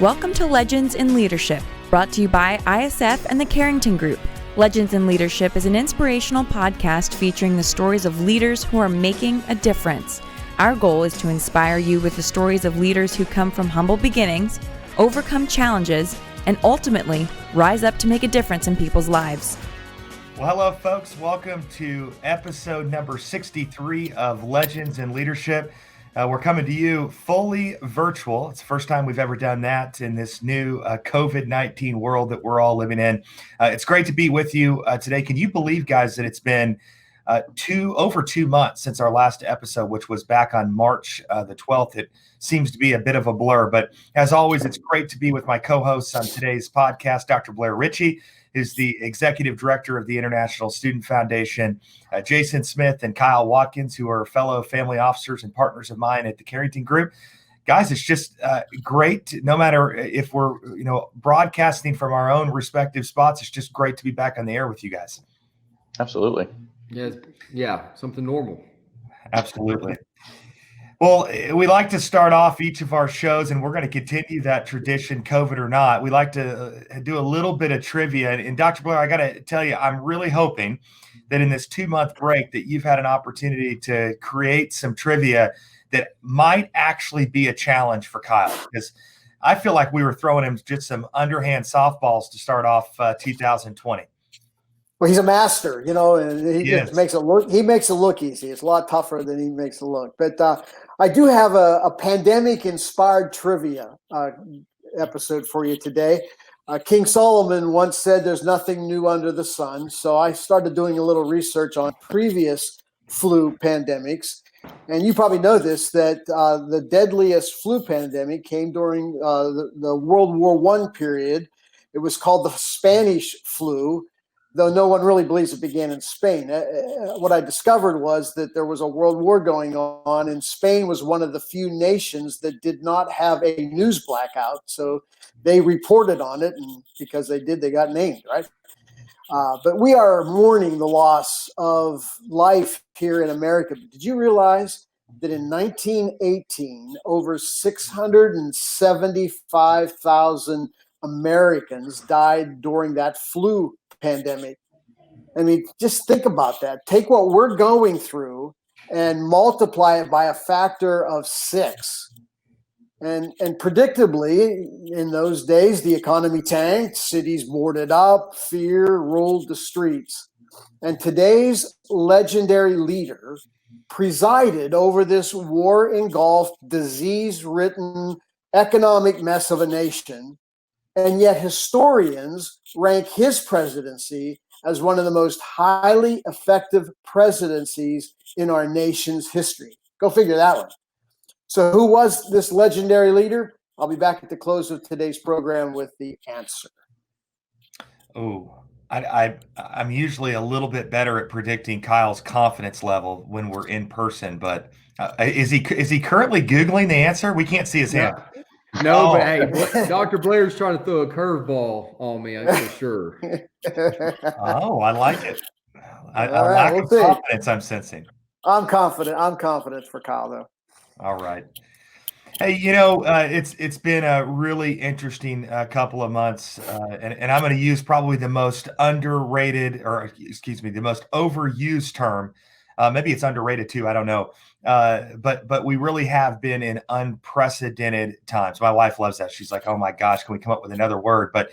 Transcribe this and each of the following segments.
Welcome to Legends in Leadership, brought to you by ISF and the Carrington Group. Legends in Leadership is an inspirational podcast featuring the stories of leaders who are making a difference. Our goal is to inspire you with the stories of leaders who come from humble beginnings, overcome challenges, and ultimately rise up to make a difference in people's lives. Well, hello, folks. Welcome to episode number 63 of Legends in Leadership. We're coming to you fully virtual. It's the first time we've ever done that in this new COVID-19 world that we're all living in. It's great to be with you today. Can you believe, guys, that it's been over 2 months since our last episode, which was back on March the 12th. It seems to be a bit of a blur, but as always, it's great to be with my co-hosts on today's podcast, Dr. Blair Ritchie, who's the executive director of the International Student Foundation, Jason Smith and Kyle Watkins, who are fellow family officers and partners of mine at the Carrington Group. Guys, it's just great. No matter if we're broadcasting from our own respective spots, it's just great to be back on the air with you guys. Absolutely. Yeah, something normal. Absolutely. Well, we like to start off each of our shows, and we're going to continue that tradition, COVID or not. We like to do a little bit of trivia. And Dr. Blair, I got to tell you, I'm really hoping that in this 2-month break that you've had an opportunity to create some trivia that might actually be a challenge for Kyle, because I feel like we were throwing him just some underhand softballs to start off 2020. Well, he's a master, and he just makes it look. He makes it look easy. It's a lot tougher than he makes it look. But I do have a pandemic-inspired trivia episode for you today. King Solomon once said, "There's nothing new under the sun." So I started doing a little research on previous flu pandemics, and you probably know this, that the deadliest flu pandemic came during the World War I period. It was called the Spanish flu, though no one really believes it began in Spain. What I discovered was that there was a world war going on, and Spain was one of the few nations that did not have a news blackout. So they reported on it, and because they did, they got named, right? But we are mourning the loss of life here in America. Did you realize that in 1918, over 675,000 Americans died during that flu pandemic? I mean, just think about that. Take what we're going through and multiply it by a factor of 6. And predictably, in those days, the economy tanked, cities boarded up, fear ruled the streets. And today's legendary leader presided over this war-engulfed, disease-ridden economic mess of a nation. And yet historians rank his presidency as one of the most highly effective presidencies in our nation's history. Go figure that one. So who was this legendary leader? I'll be back at the close of today's program with the answer. Oh, I'm usually a little bit better at predicting Kyle's confidence level when we're in person, but is he currently Googling the answer? We can't see his hand. No, but hey, Dr. Blair's trying to throw a curveball on me, I'm for sure. Oh, I like it. A lack of confidence I'm sensing. I'm confident. I'm confident for Kyle, though. All right. Hey, it's been a really interesting couple of months, and I'm going to use probably the most underrated, the most overused term. Maybe it's underrated too. I don't know. But we really have been in unprecedented times. My wife loves that. She's like, "Oh my gosh, can we come up with another word?" But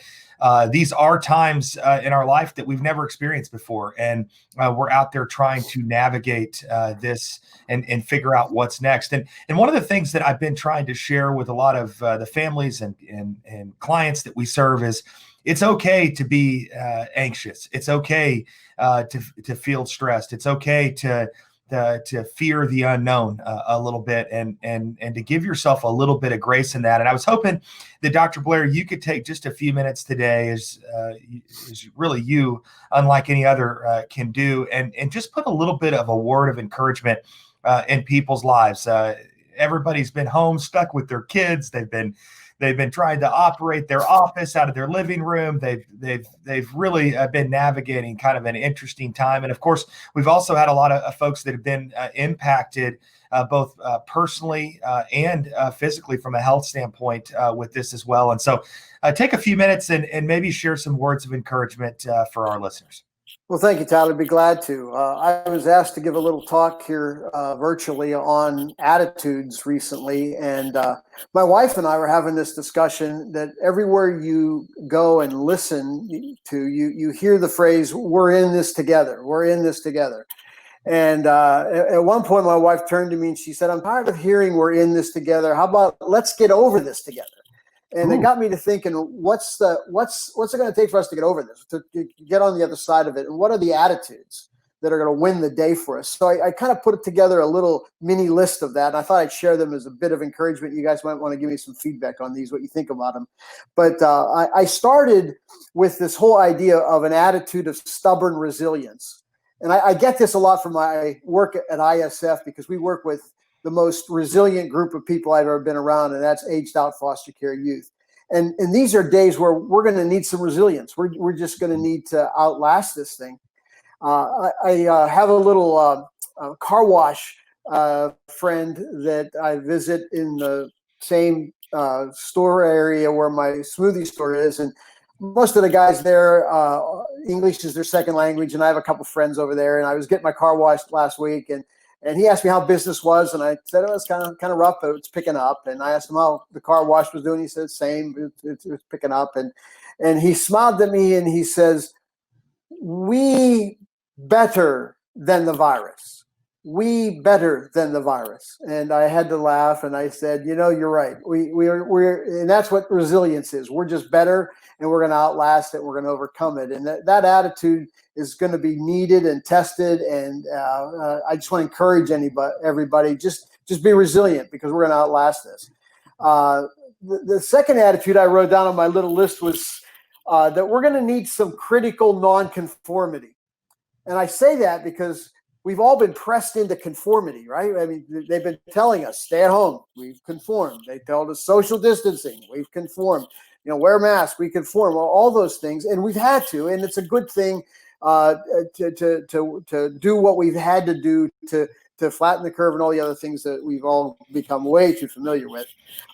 these are times in our life that we've never experienced before. And we're out there trying to navigate this and figure out what's next. And one of the things that I've been trying to share with a lot of the families and clients that we serve is it's okay to be anxious. It's okay to feel stressed. It's okay to fear the unknown a little bit and to give yourself a little bit of grace in that. And I was hoping that Dr. Blair, you could take just a few minutes today as really you, unlike any other, can do, and just put a little bit of a word of encouragement in people's lives. Everybody's been home, stuck with their kids. They've been They've been trying to operate their office out of their living room. They've really been navigating kind of an interesting time. And of course, we've also had a lot of folks that have been impacted both personally and physically from a health standpoint with this as well. And so take a few minutes and maybe share some words of encouragement for our listeners. Well, thank you, Tyler. I'd be glad to. I was asked to give a little talk here virtually on attitudes recently, and my wife and I were having this discussion that everywhere you go and listen to, you hear the phrase, "We're in this together. We're in this together." And at one point, my wife turned to me and she said, "I'm tired of hearing we're in this together. How about let's get over this together?" And it got me to thinking, what's it going to take for us to get over this, to get on the other side of it? And what are the attitudes that are going to win the day for us? So I kind of put together a little mini list of that. And I thought I'd share them as a bit of encouragement. You guys might want to give me some feedback on these, what you think about them. But I started with this whole idea of an attitude of stubborn resilience. And I get this a lot from my work at ISF, because we work with the most resilient group of people I've ever been around, and that's aged out foster care youth. And these are days where we're going to need some resilience. We're just going to need to outlast this thing. I have a little car wash friend that I visit in the same store area where my smoothie store is, and most of the guys there, English is their second language, and I have a couple friends over there. And I was getting my car washed last week, and he asked me how business was, and I said it was kind of rough, but it's picking up. And I asked him how the car wash was doing. He said same, it's picking up. And he smiled at me and he says, "We better than the virus. We better than the virus." And I had to laugh, and I said, you're right. We're and that's what resilience is. We're just better, and we're going to outlast it. We're going to overcome it. And that attitude is going to be needed and tested. And I just want to encourage everybody, just be resilient, because we're going to outlast this. The second attitude I wrote down on my little list was that we're going to need some critical nonconformity. And I say that because we've all been pressed into conformity, right? I mean, they've been telling us, stay at home. We've conformed. They told us social distancing. We've conformed. Wear a mask. We conform. All those things. And we've had to, and it's a good thing to do what we've had to do to flatten the curve and all the other things that we've all become way too familiar with.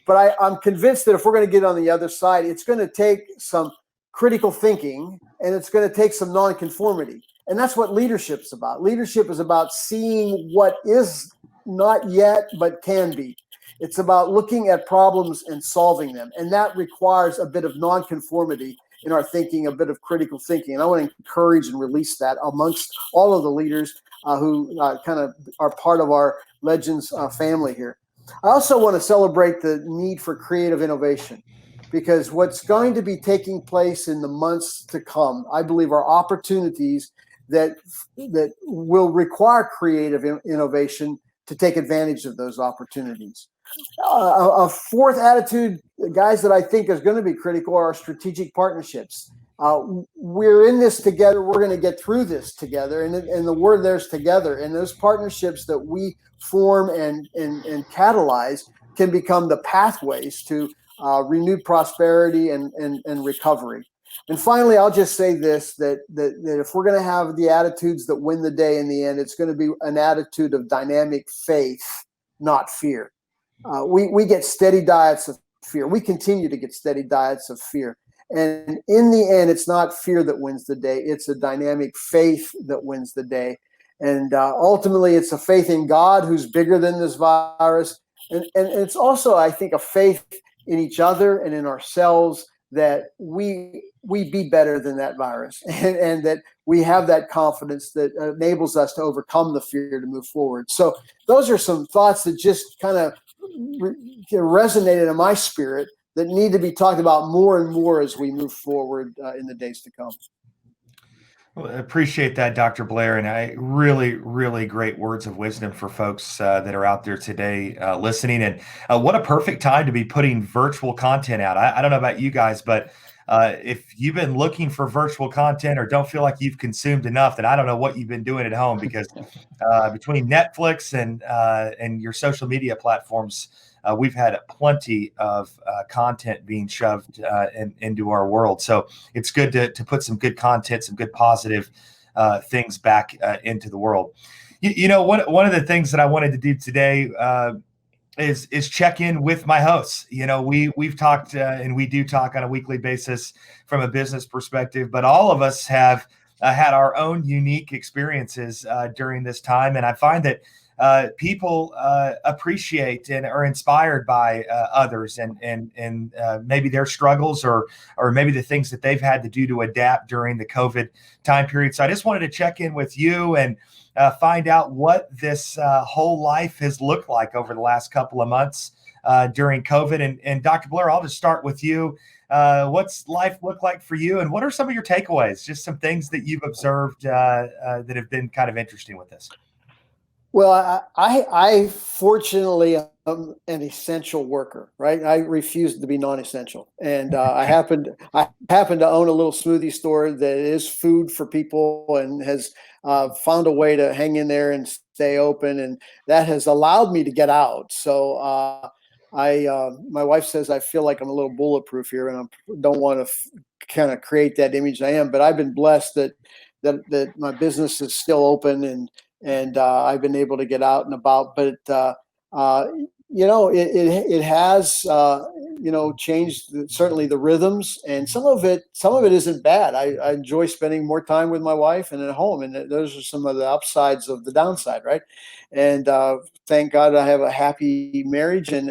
But I'm convinced that if we're going to get on the other side, it's going to take some critical thinking, and it's going to take some nonconformity. And that's what leadership's about. Leadership is about seeing what is not yet, but can be. It's about looking at problems and solving them. And that requires a bit of nonconformity in our thinking, a bit of critical thinking. And I want to encourage and release that amongst all of the leaders who kind of are part of our Legends family here. I also want to celebrate the need for creative innovation, because what's going to be taking place in the months to come, I believe, are opportunities that will require creative innovation to take advantage of those opportunities. A fourth attitude, guys, that I think is going to be critical are strategic partnerships. We're in this together. We're going to get through this together. And the word there's together. And those partnerships that we form and catalyze can become the pathways to renewed prosperity and recovery. And finally, I'll just say this, that if we're going to have the attitudes that win the day in the end, it's going to be an attitude of dynamic faith, not fear. We get steady diets of fear. We continue to get steady diets of fear. And in the end, it's not fear that wins the day. It's a dynamic faith that wins the day. And ultimately, it's a faith in God who's bigger than this virus. And it's also, I think, a faith in each other and in ourselves, that we be better than that virus, and that we have that confidence that enables us to overcome the fear to move forward. So those are some thoughts that just kind of resonated in my spirit that need to be talked about more and more as we move forward in the days to come. Well, I appreciate that, Dr. Blair, and I really, really great words of wisdom for folks that are out there today listening. And what a perfect time to be putting virtual content out. I don't know about you guys, but if you've been looking for virtual content or don't feel like you've consumed enough, then I don't know what you've been doing at home, because between Netflix and your social media platforms, we've had plenty of content being shoved into our world. So it's good to put some good content, some good positive things back into the world. One of the things that I wanted to do today is check in with my hosts. We've talked and we do talk on a weekly basis from a business perspective, but all of us have had our own unique experiences during this time, and I find that people appreciate and are inspired by others and maybe their struggles or maybe the things that they've had to do to adapt during the COVID time period. So I just wanted to check in with you and find out what this whole life has looked like over the last couple of months during COVID. And Dr. Blair, I'll just start with you. What's life look like for you, and what are some of your takeaways? Just some things that you've observed that have been kind of interesting with this. Well, I fortunately am an essential worker, right? I refuse to be non-essential, and I happen to own a little smoothie store that is food for people and has found a way to hang in there and stay open, and that has allowed me to get out. So my wife says I feel like I'm a little bulletproof here, and I don't want to kind of create that image I am. But I've been blessed that my business is still open, and I've been able to get out and about. But it has changed certainly the rhythms, and some of it isn't bad. I enjoy spending more time with my wife and at home, and those are some of the upsides of the downside, right? And thank God I have a happy marriage, and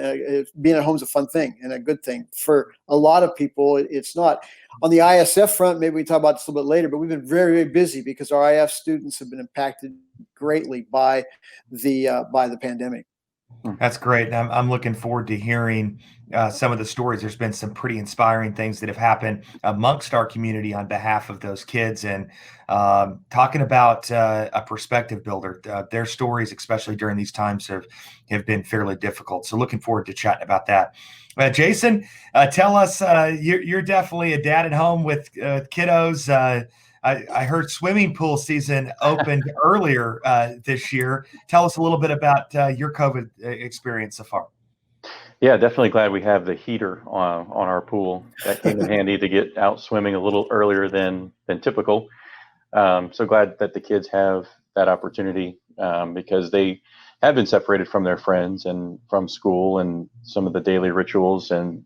being at home is a fun thing and a good thing. For a lot of people, it's not. On the ISF front, maybe we talk about this a little bit later, but we've been very, very busy because our IF students have been impacted greatly by the pandemic. That's great. And I'm looking forward to hearing some of the stories. There's been some pretty inspiring things that have happened amongst our community on behalf of those kids, and talking about a perspective builder. Their stories, especially during these times, have been fairly difficult. So looking forward to chatting about that. Jason, tell us, you're definitely a dad at home with kiddos. I heard swimming pool season opened earlier this year. Tell us a little bit about your COVID experience so far. Yeah, definitely glad we have the heater on our pool. That came in handy to get out swimming a little earlier than typical. So glad that the kids have that opportunity because they have been separated from their friends and from school and some of the daily rituals and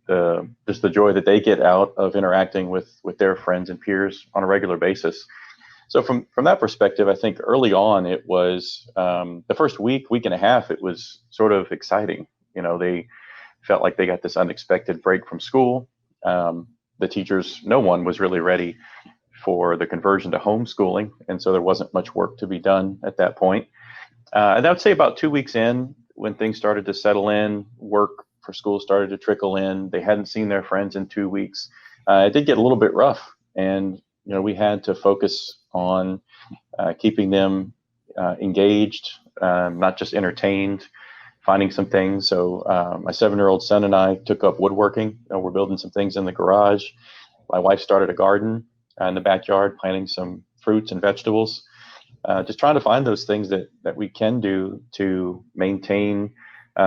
just the joy that they get out of interacting with their friends and peers on a regular basis. So from that perspective, I think early on it was the first week and a half, it was sort of exciting. They felt like they got this unexpected break from school. The teachers, no one was really ready for the conversion to homeschooling. And so there wasn't much work to be done at that point. And I would say about 2 weeks in, when things started to settle in, work for school started to trickle in. They hadn't seen their friends in 2 weeks. It did get a little bit rough. And, we had to focus on keeping them engaged, not just entertained, finding some things. So my 7-year-old son and I took up woodworking. We're building some things in the garage. My wife started a garden in the backyard, planting some fruits and vegetables. Just trying to find those things that we can do to maintain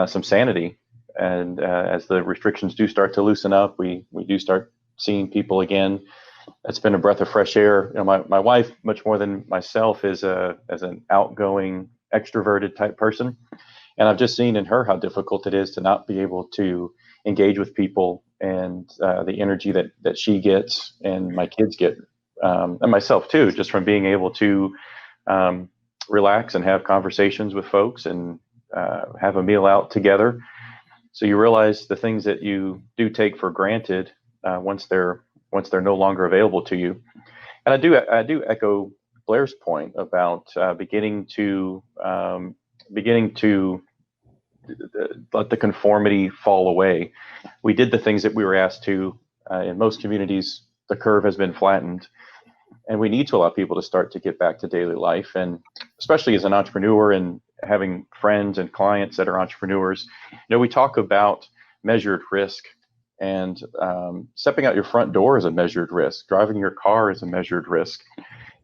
some sanity. And as the restrictions do start to loosen up, we do start seeing people again. That's been a breath of fresh air. My wife, much more than myself, is as an outgoing, extroverted type person. And I've just seen in her how difficult it is to not be able to engage with people and the energy that she gets and my kids get, and myself too, just from being able to relax and have conversations with folks and have a meal out together. So you realize the things that you do take for granted once they're no longer available to you. And I do echo Blair's point about beginning to let the conformity fall away. We did the things that we were asked to. In most communities, the curve has been flattened. And we need to allow people to start to get back to daily life. And especially as an entrepreneur and having friends and clients that are entrepreneurs, we talk about measured risk And stepping out your front door is a measured risk. Driving your car is a measured risk.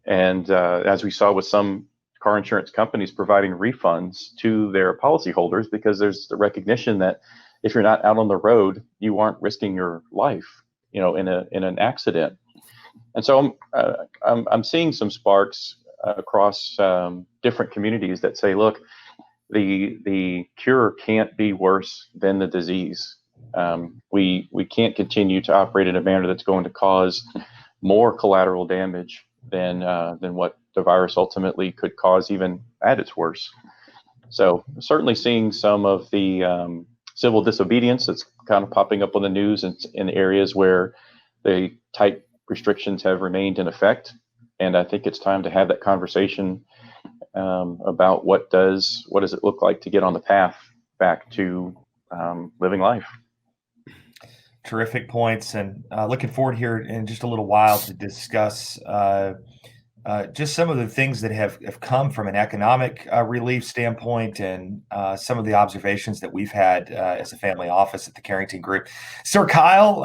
And as we saw with some car insurance companies providing refunds to their policyholders, because there's the recognition that if you're not out on the road, you aren't risking your life, in an accident. And so I'm seeing some sparks across different communities that say, look, the cure can't be worse than the disease. We can't continue to operate in a manner that's going to cause more collateral damage than what the virus ultimately could cause, even at its worst. So certainly seeing some of the civil disobedience that's kind of popping up on the news in areas where the tight restrictions have remained in effect. And I think it's time to have that conversation about what does it look like to get on the path back to living life. Terrific points, and looking forward here in just a little while to discuss just some of the things that have come from an economic relief standpoint, and some of the observations that we've had as a family office at the Carrington Group. Sir Kyle,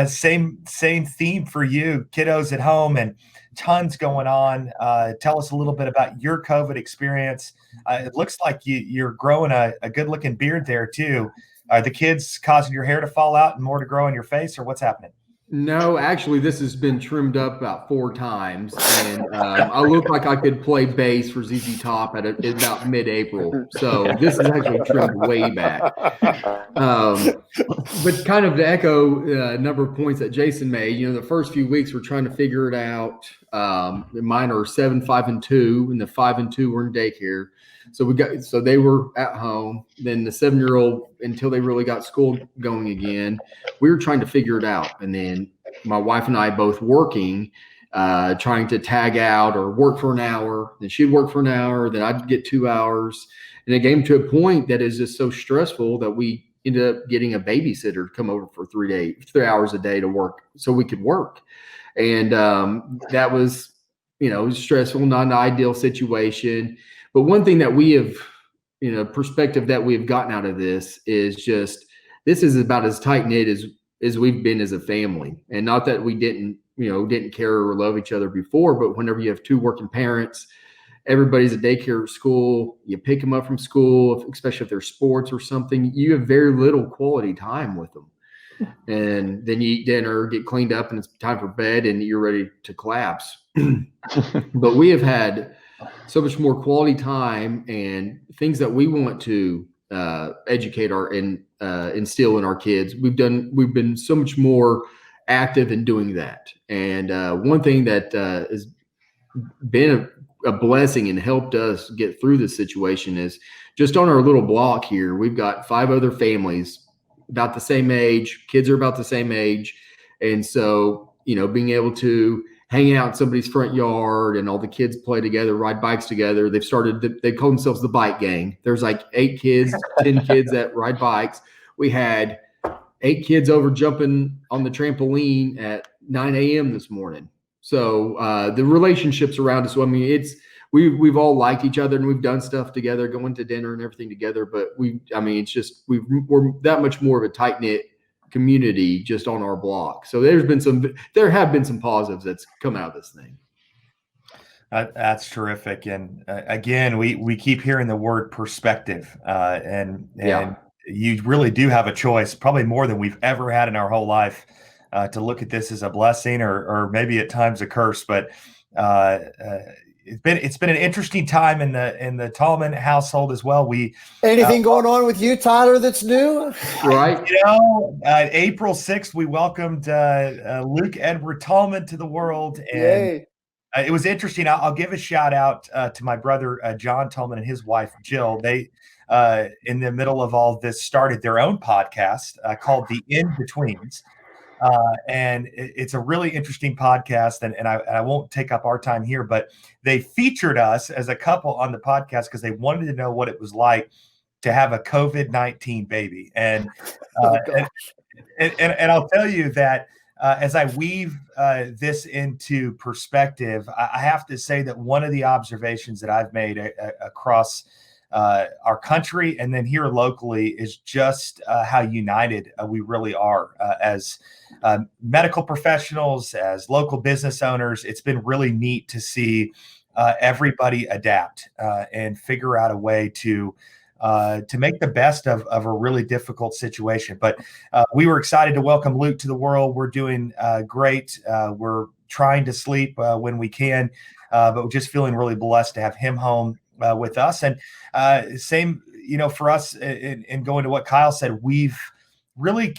same theme for you, kiddos at home and tons going on. Tell us a little bit about your COVID experience. It looks like you're growing a good-looking beard there too. Are the kids causing your hair to fall out and more to grow on your face, or what's happening? No, actually, this has been trimmed up about 4 times, and I look like I could play bass for ZZ Top at about mid-April. So this is actually trimmed way back. But kind of to echo a number of points that Jason made, the first few weeks we're trying to figure it out. Mine are 7, 5, and 2, and the 5 and 2 were in daycare. So they were at home. Then the 7-year-old, until they really got school going again, we were trying to figure it out. And then my wife and I both working, trying to tag out or work for an hour. Then she'd work for an hour. Then I'd get 2 hours. And it came to a point that is just so stressful that we ended up getting a babysitter to come over for 3 hours a day to work so we could work. And that was, stressful, not an ideal situation. But one thing that we have, perspective that we have gotten out of this is just, this is about as tight knit as we've been as a family. And not that we didn't care or love each other before, but whenever you have 2 working parents, everybody's at daycare or school, you pick them up from school, especially if they're sports or something, you have very little quality time with them. And then you eat dinner, get cleaned up, and it's time for bed, and you're ready to collapse. But we have had so much more quality time and things that we want to educate and instill in our kids. We've been so much more active in doing that. And one thing that has been a blessing and helped us get through this situation is just on our little block here, we've got 5 other families about the same age. Kids are about the same age. And so, being able to hang out in somebody's front yard and all the kids play together, ride bikes together. They call themselves the bike gang. There's like 8 kids, 10 kids that ride bikes. We had 8 kids over jumping on the trampoline at 9 a.m. this morning. So the relationships around us, we've all liked each other and we've done stuff together, going to dinner and everything together. But we're that much more of a tight knit community just on our block. So there have been some positives that's come out of this thing. That's terrific. And again, we keep hearing the word perspective, and you really do have a choice, probably more than we've ever had in our whole life, to look at this as a blessing or maybe at times a curse. But it's been an interesting time in the Tallman household as well. Anything going on with you, Tyler, that's new? Right. April 6th, we welcomed Luke Edward Tallman to the world. And it was interesting. I'll give a shout out to my brother, John Tallman, and his wife, Jill. They, in the middle of all this, started their own podcast called The In-Betweens. And it's a really interesting podcast, and I won't take up our time here, but they featured us as a couple on the podcast because they wanted to know what it was like to have a COVID-19 baby. And and I'll tell you that as I weave this into perspective, I have to say that one of the observations that I've made across our country, and then here locally, is just how united we really are as medical professionals, as local business owners. It's been really neat to see everybody adapt and figure out a way to make the best of a really difficult situation. But we were excited to welcome Luke to the world. We're doing great. We're trying to sleep when we can, but we're just feeling really blessed to have him home with us. And same, for us, in going to what Kyle said, we've really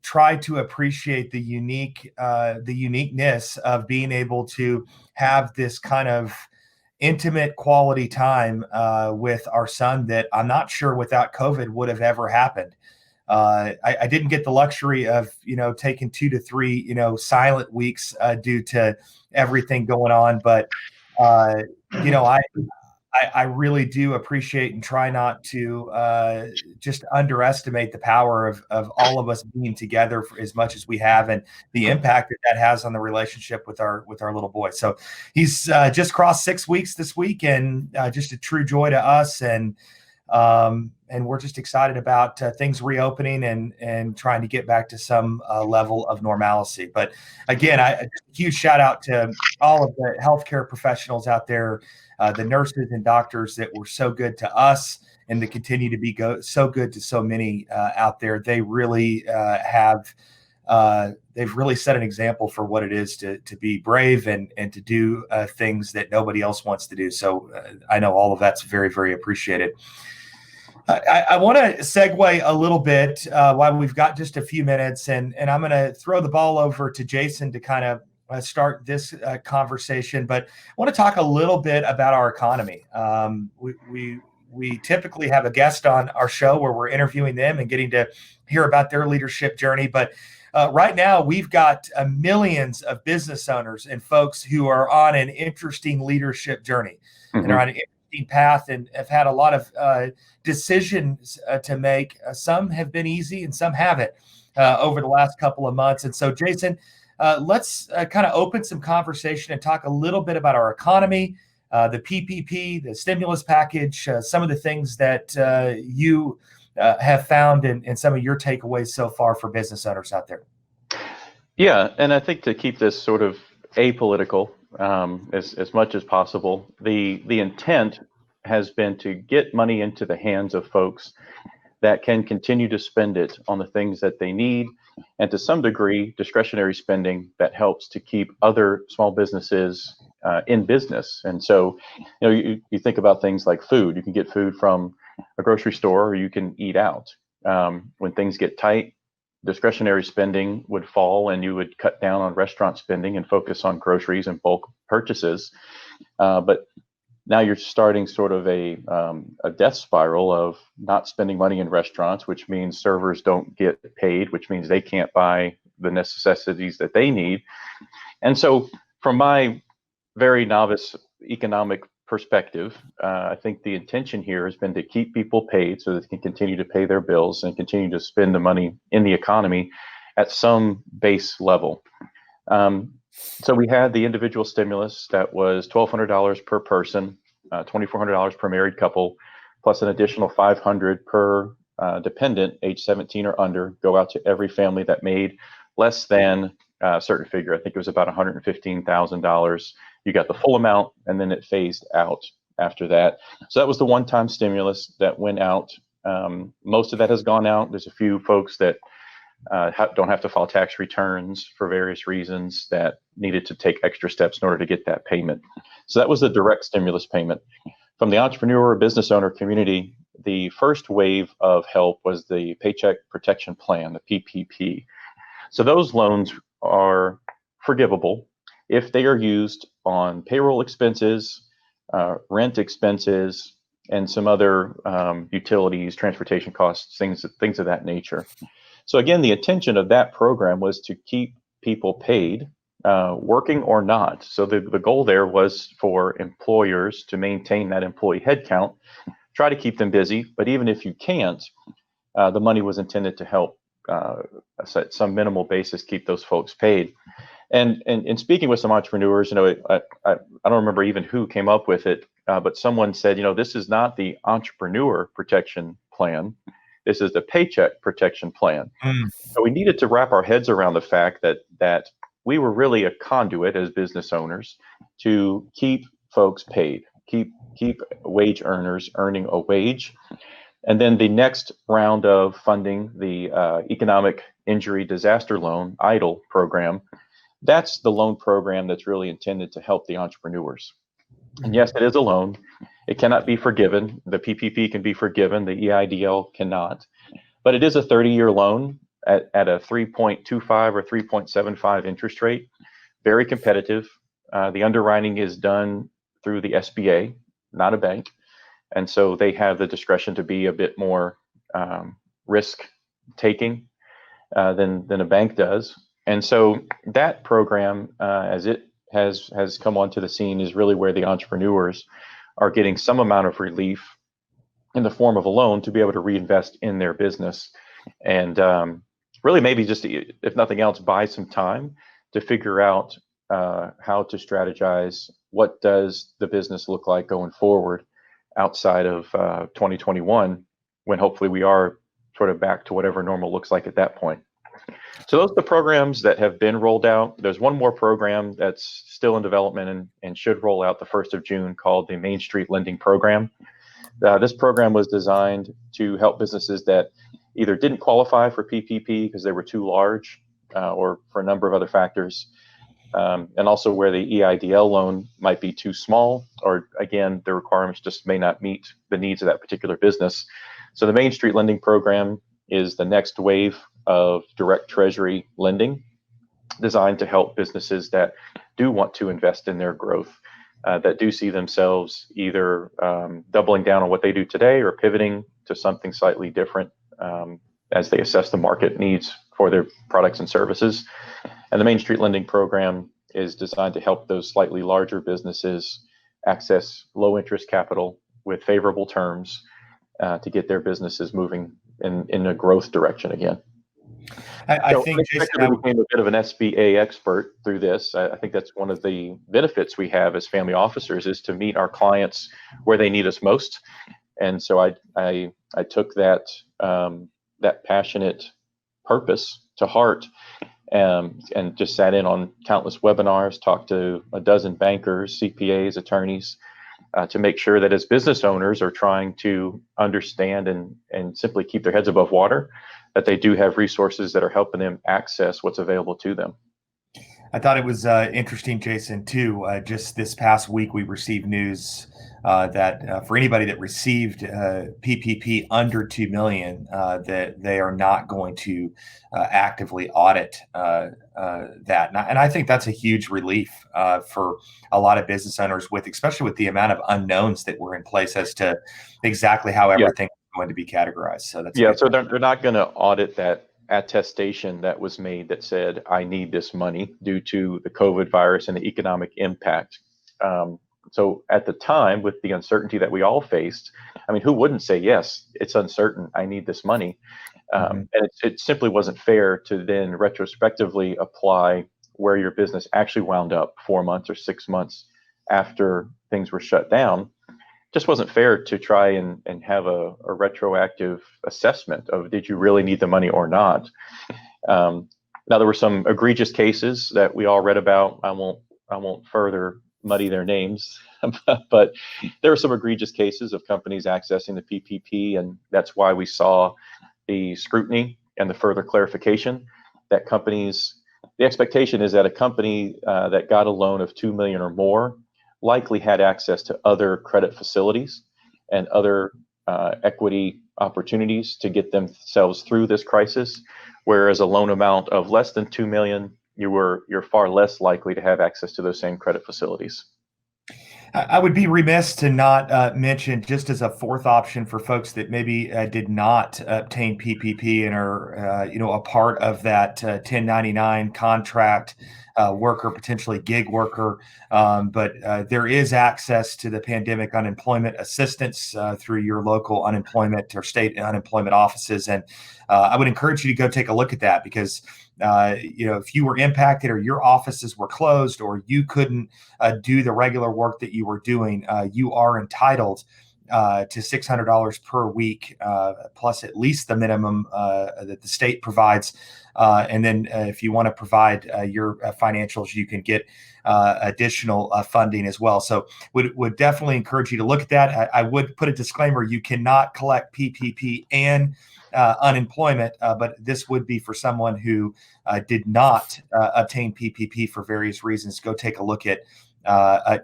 tried to appreciate the uniqueness of being able to have this kind of intimate quality time with our son that I'm not sure without COVID would have ever happened. I didn't get the luxury of, taking 2 to 3, silent weeks due to everything going on. But, I really do appreciate and try not to just underestimate the power of all of us being together for as much as we have, and the impact that has on the relationship with our little boy. So he's just crossed 6 weeks this week, and just a true joy to us. And we're just excited about things reopening and trying to get back to some level of normalcy. But again, a huge shout out to all of the healthcare professionals out there, the nurses and doctors that were so good to us and to continue to be so good to so many out there. They really they've really set an example for what it is to be brave and to do things that nobody else wants to do. So I know all of that's very, very appreciated. I want to segue a little bit while we've got just a few minutes, and I'm going to throw the ball over to Jason to kind of start this conversation. But I want to talk a little bit about our economy. We typically have a guest on our show where we're interviewing them and getting to hear about their leadership journey. But right now, we've got millions of business owners and folks who are on an interesting leadership journey and are on an interesting path and have had a lot of decisions to make. Some have been easy and some haven't over the last couple of months. And so, Jason, let's kind of open some conversation and talk a little bit about our economy, the PPP, the stimulus package, some of the things that you have found and some of your takeaways so far for business owners out there. Yeah, and I think to keep this sort of apolitical as much as possible, the intent has been to get money into the hands of folks that can continue to spend it on the things that they need, and to some degree, discretionary spending that helps to keep other small businesses in business. And so, you think about things like food. You can get food from a grocery store, or you can eat out. When things get tight, discretionary spending would fall, and you would cut down on restaurant spending and focus on groceries and bulk purchases. But now you're starting sort of a death spiral of not spending money in restaurants, which means servers don't get paid, which means they can't buy the necessities that they need. And so from my very novice economic perspective, I think the intention here has been to keep people paid so that they can continue to pay their bills and continue to spend the money in the economy at some base level. So we had the individual stimulus that was $1,200 per person, $2,400 per married couple, plus an additional $500 per dependent, age 17 or under, go out to every family that made less than a certain figure. I think it was about $115,000. You got the full amount, and then it phased out after that. So that was the one-time stimulus that went out. Most of that has gone out. There's a few folks that don't have to file tax returns for various reasons that needed to take extra steps in order to get that payment. So that was the direct stimulus payment. From the entrepreneur or business owner community, the first wave of help was the Paycheck Protection Plan, the PPP. So those loans are forgivable if they are used on payroll expenses, rent expenses, and some other utilities, transportation costs, things of that nature. So again, the intention of that program was to keep people paid, working or not. So the goal there was for employers to maintain that employee headcount, try to keep them busy. But even if you can't, the money was intended to help at some minimal basis keep those folks paid. And in speaking with some entrepreneurs, I don't remember even who came up with it, but someone said, this is not the entrepreneur protection plan. This is the paycheck protection plan. So we needed to wrap our heads around the fact that we were really a conduit as business owners to keep folks paid, keep wage earners earning a wage. And then the next round of funding, the Economic Injury Disaster Loan, EIDL program, that's the loan program that's really intended to help the entrepreneurs. And yes, it is a loan. It cannot be forgiven. The PPP can be forgiven. The EIDL cannot. But it is a 30-year loan at a 3.25 or 3.75 interest rate. Very competitive. The underwriting is done through the SBA, not a bank. And so they have the discretion to be a bit more risk-taking than a bank does. And so that program, as it has come onto the scene, is really where the entrepreneurs are getting some amount of relief in the form of a loan to be able to reinvest in their business. And really maybe just, if nothing else, buy some time to figure out how to strategize. What does the business look like going forward outside of 2021, when hopefully we are sort of back to whatever normal looks like at that point. So those are the programs that have been rolled out. There's one more program that's still in development and should roll out the 1st of June, called the Main Street Lending Program. This program was designed to help businesses that either didn't qualify for PPP because they were too large or for a number of other factors, and also where the EIDL loan might be too small, or again, the requirements just may not meet the needs of that particular business. So the Main Street Lending Program is the next wave of direct treasury lending designed to help businesses that do want to invest in their growth, that do see themselves either doubling down on what they do today or pivoting to something slightly different as they assess the market needs for their products and services. And the Main Street Lending Program is designed to help those slightly larger businesses access low interest capital with favorable terms to get their businesses moving in a growth direction again. I think Jason, I became a bit of an SBA expert through this. I think that's one of the benefits we have as family officers, is to meet our clients where they need us most. And so I took that passionate purpose to heart, and just sat in on countless webinars, talked to a dozen bankers, CPAs, attorneys, to make sure that as business owners are trying to understand and simply keep their heads above water, that they do have resources that are helping them access what's available to them. I thought it was interesting, Jason, too. Just this past week, we received news that for anybody that received PPP under $2 million, that they are not going to actively audit that. And I think that's a huge relief for a lot of business owners, especially with the amount of unknowns that were in place as to exactly how everything is going to be categorized. So that's so they're not going to audit that attestation that was made that said, I need this money due to the COVID virus and the economic impact. So at the time, with the uncertainty that we all faced, I mean, who wouldn't say, yes, it's uncertain, I need this money? And it simply wasn't fair to then retrospectively apply where your business actually wound up 4 months or 6 months after things were shut down. Just wasn't fair to try and have a retroactive assessment of, did you really need the money or not? Now, there were some egregious cases that we all read about. I won't further muddy their names, but there were some egregious cases of companies accessing the PPP, and that's why we saw the scrutiny and the further clarification that companies, the expectation is that a company that got a loan of $2 million or more likely had access to other credit facilities and other equity opportunities to get themselves through this crisis, whereas a loan amount of less than $2 million, you're far less likely to have access to those same credit facilities. I would be remiss to not mention, just as a fourth option for folks that maybe did not obtain PPP and are a part of that 1099 contract worker, potentially gig worker. But there is access to the pandemic unemployment assistance through your local unemployment or state unemployment offices. And I would encourage you to go take a look at that, because if you were impacted or your offices were closed or you couldn't do the regular work that you were doing, you are entitled to $600 per week, plus at least the minimum that the state provides. And then if you want to provide your financials, you can get additional funding as well. So would definitely encourage you to look at that. I would put a disclaimer: you cannot collect PPP and unemployment, but this would be for someone who did not obtain PPP for various reasons. Go take a look at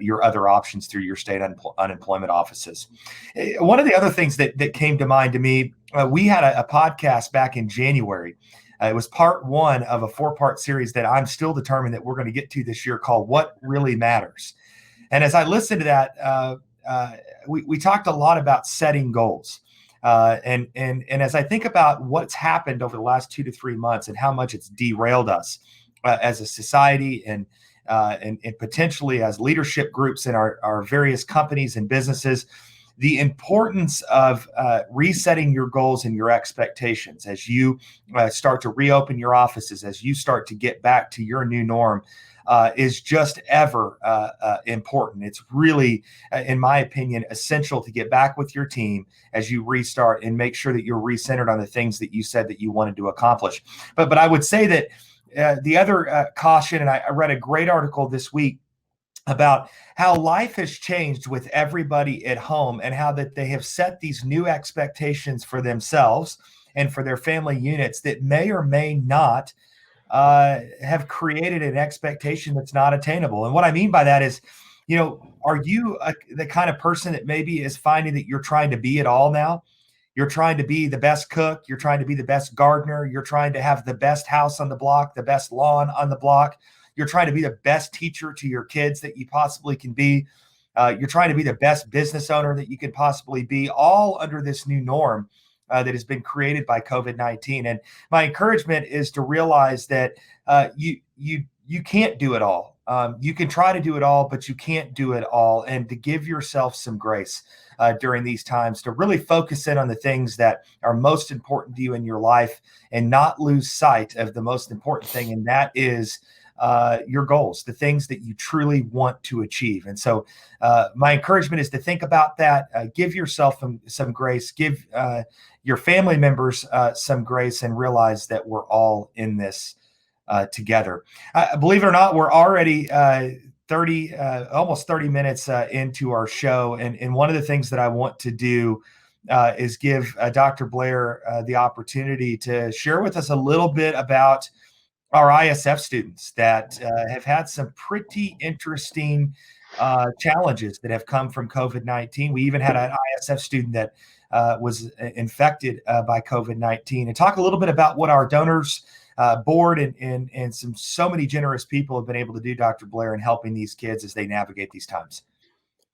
your other options through your state unemployment offices. One of the other things that came to mind to me, we had a podcast back in January. It was part one of a 4-part series that I'm still determined that we're going to get to this year, called What Really Matters. And as I listened to that, we talked a lot about setting goals. And as I think about what's happened over the last 2 to 3 months and how much it's derailed us as a society and potentially as leadership groups in our various companies and businesses, the importance of resetting your goals and your expectations as you start to reopen your offices, as you start to get back to your new norm, is just ever important. It's really, in my opinion, essential to get back with your team as you restart and make sure that you're recentered on the things that you said that you wanted to accomplish. But I would say that the other caution, and I read a great article this week about how life has changed with everybody at home, and how that they have set these new expectations for themselves and for their family units that may or may not have created an expectation that's not attainable. And what I mean by that is, are you the kind of person that maybe is finding that you're trying to be it all now? You're trying to be the best cook. You're trying to be the best gardener. You're trying to have the best house on the block, the best lawn on the block. You're trying to be the best teacher to your kids that you possibly can be. You're trying to be the best business owner that you could possibly be, all under this new norm that has been created by COVID-19. And my encouragement is to realize that you can't do it all. You can try to do it all, but you can't do it all. And to give yourself some grace during these times, to really focus in on the things that are most important to you in your life and not lose sight of the most important thing. And that is your goals, the things that you truly want to achieve. And so my encouragement is to think about that, give yourself some grace, give your family members some grace, and realize that we're all in this together. Believe it or not, we're already almost 30 minutes into our show. And one of the things that I want to do is give Dr. Blair the opportunity to share with us a little bit about our ISF students that have had some pretty interesting challenges that have come from COVID-19. We even had an ISF student that was infected by COVID-19. And talk a little bit about what our donors board and so many generous people have been able to do, Dr. Blair, in helping these kids as they navigate these times.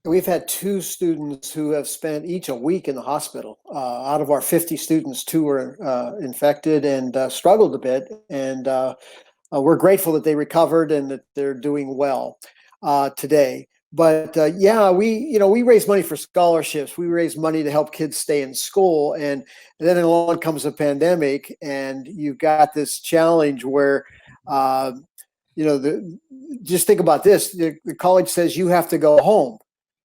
We've had 2 students who have spent each a week in the hospital. Out of our 50 students, 2 were infected and struggled a bit. And we're grateful that they recovered and that they're doing well today. But we raise money for scholarships. We raise money to help kids stay in school. And then along comes a pandemic, and you've got this challenge where, just think about this. The college says you have to go home.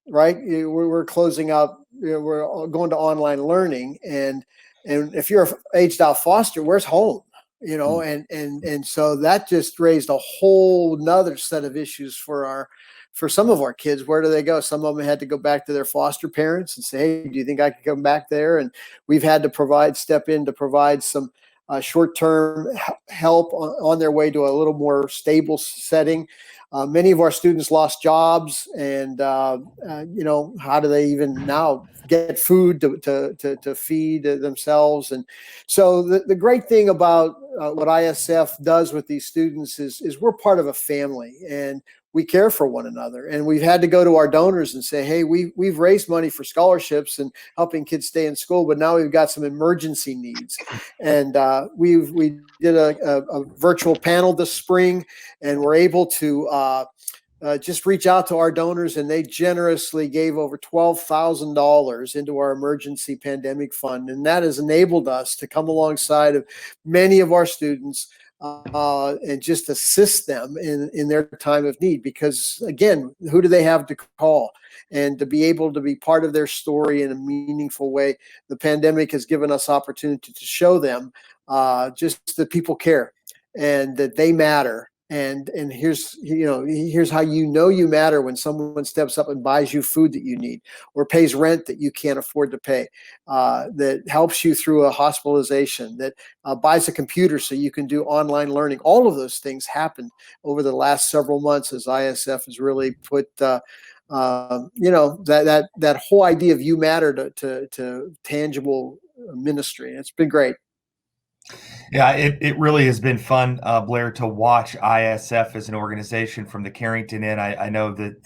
Right, we're closing out. We're going to online learning, and if you're aged out foster, where's home? And so that just raised a whole nother set of issues for some of our kids. Where do they go? Some of them had to go back to their foster parents and say, "Hey, do you think I could come back there?" And we've had to step in to provide some short-term help on their way to a little more stable setting. Many of our students lost jobs, and how do they even now get food to feed themselves? And so the great thing about what ISF does with these students is we're part of a family, and we care for one another. And we've had to go to our donors and say, hey, we've raised money for scholarships and helping kids stay in school, but now we've got some emergency needs. And we did a virtual panel this spring, and we're able to just reach out to our donors, and they generously gave over $12,000 into our emergency pandemic fund. And that has enabled us to come alongside of many of our students and just assist them in their time of need. Because again, who do they have to call? And to be able to be part of their story in a meaningful way, the pandemic has given us opportunity to show them just that people care and that they matter. And here's how you matter when someone steps up and buys you food that you need, or pays rent that you can't afford to pay, that helps you through a hospitalization, that buys a computer so you can do online learning. All of those things happened over the last several months as ISF has really put that whole idea of you matter to tangible ministry. It's been great. Yeah, it really has been fun, Blair, to watch ISF as an organization from the Carrington Inn. I know that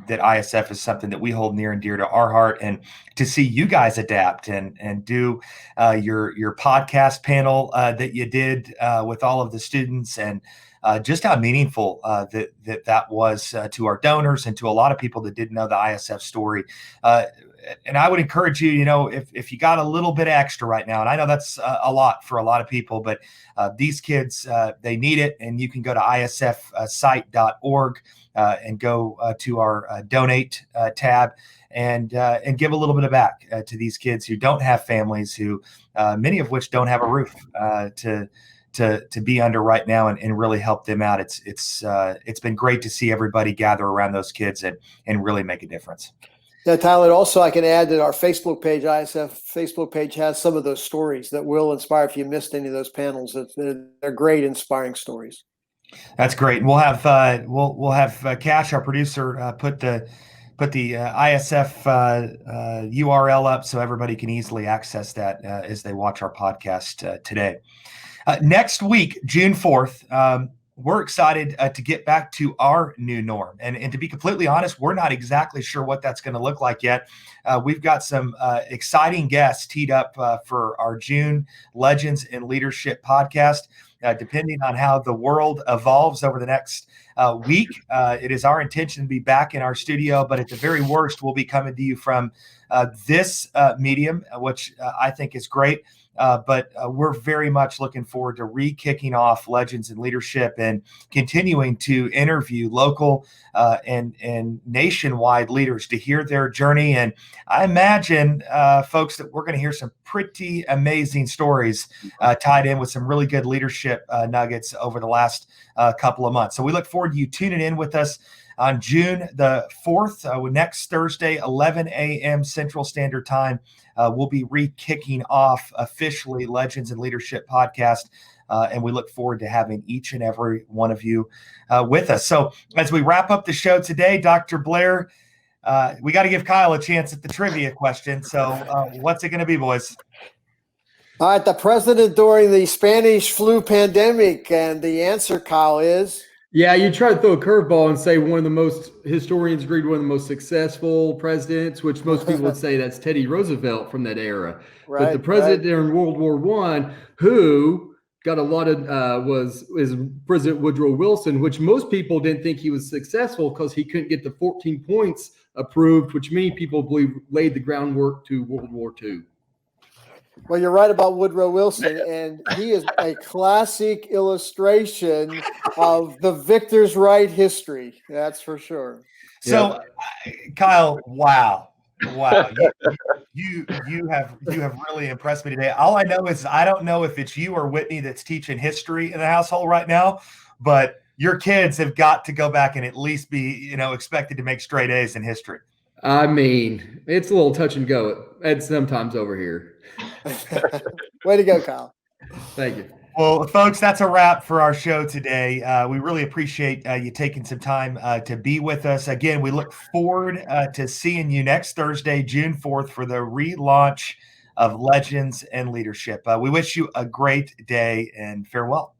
ISF is something that we hold near and dear to our heart, and to see you guys adapt and do your podcast panel that you did with all of the students, and just how meaningful that was to our donors and to a lot of people that didn't know the ISF story. And I would encourage you, if you got a little bit extra right now, and I know that's a lot for a lot of people, but these kids, they need it. And you can go to isfsite.org and go to our donate tab and give a little bit of back to these kids who don't have families, who many of which don't have a roof to be under right now, and really help them out. It's been great to see everybody gather around those kids and really make a difference. Yeah, Tyler, also I can add that our Facebook page, ISF Facebook page, has some of those stories that will inspire. If you missed any of those panels, they're great, inspiring stories. That's great. We'll have Cash, our producer, put the ISF URL up so everybody can easily access that as they watch our podcast today. Next week, June 4th, we're excited to get back to our new norm. And to be completely honest, we're not exactly sure what that's going to look like yet. We've got some exciting guests teed up for our June Legends in Leadership podcast. Depending on how the world evolves over the next week, it is our intention to be back in our studio, but at the very worst, we'll be coming to you from this medium, which I think is great. But we're very much looking forward to re-kicking off Legends in Leadership and continuing to interview local and nationwide leaders to hear their journey. And I imagine, folks, that we're going to hear some pretty amazing stories tied in with some really good leadership nuggets over the last couple of months. So we look forward to you tuning in with us on June the 4th, next Thursday, 11 a.m. Central Standard Time. We'll be re-kicking off officially Legends in Leadership podcast, and we look forward to having each and every one of you with us. So as we wrap up the show today, Dr. Blair, we got to give Kyle a chance at the trivia question. So what's it going to be, boys? All right, the president during the Spanish flu pandemic, and the answer, Kyle, is... Yeah, you try to throw a curveball and say historians agreed one of the most successful presidents, which most people would say that's Teddy Roosevelt from that era. Right, but the president during World War I, who got a lot of is President Woodrow Wilson, which most people didn't think he was successful because he couldn't get the 14 points approved, which many people believe laid the groundwork to World War II. Well, you're right about Woodrow Wilson, and he is a classic illustration of the victor's right history. That's for sure. So, Kyle, wow, you have really impressed me today. All I know is I don't know if it's you or Whitney that's teaching history in the household right now, but your kids have got to go back and at least be, expected to make straight A's in history. I mean, it's a little touch and go at sometimes over here. Way to go, Kyle. Thank you. Well, folks, that's a wrap for our show today. We really appreciate you taking some time to be with us. Again, we look forward to seeing you next Thursday, June 4th, for the relaunch of Legends and Leadership. We wish you a great day and farewell.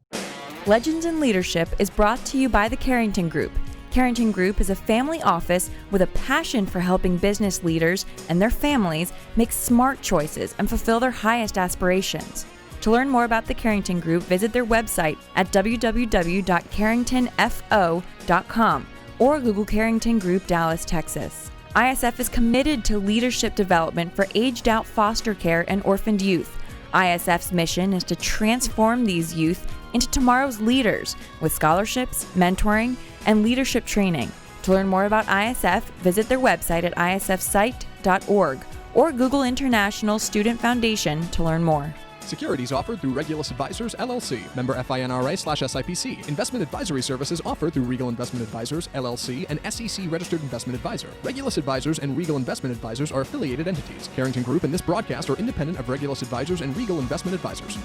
Legends in Leadership is brought to you by the Carrington Group. Carrington Group is a family office with a passion for helping business leaders and their families make smart choices and fulfill their highest aspirations. To learn more about the Carrington Group, visit their website at www.carringtonfo.com or Google Carrington Group Dallas, Texas. ISF is committed to leadership development for aged-out foster care and orphaned youth. ISF's mission is to transform these youth into tomorrow's leaders with scholarships, mentoring, and leadership training. To learn more about ISF, visit their website at isfsite.org or Google International Student Foundation to learn more. Securities offered through Regulus Advisors, LLC, member FINRA/SIPC. Investment advisory services offered through Regal Investment Advisors, LLC, an SEC-registered investment advisor. Regulus Advisors and Regal Investment Advisors are affiliated entities. Carrington Group and this broadcast are independent of Regulus Advisors and Regal Investment Advisors.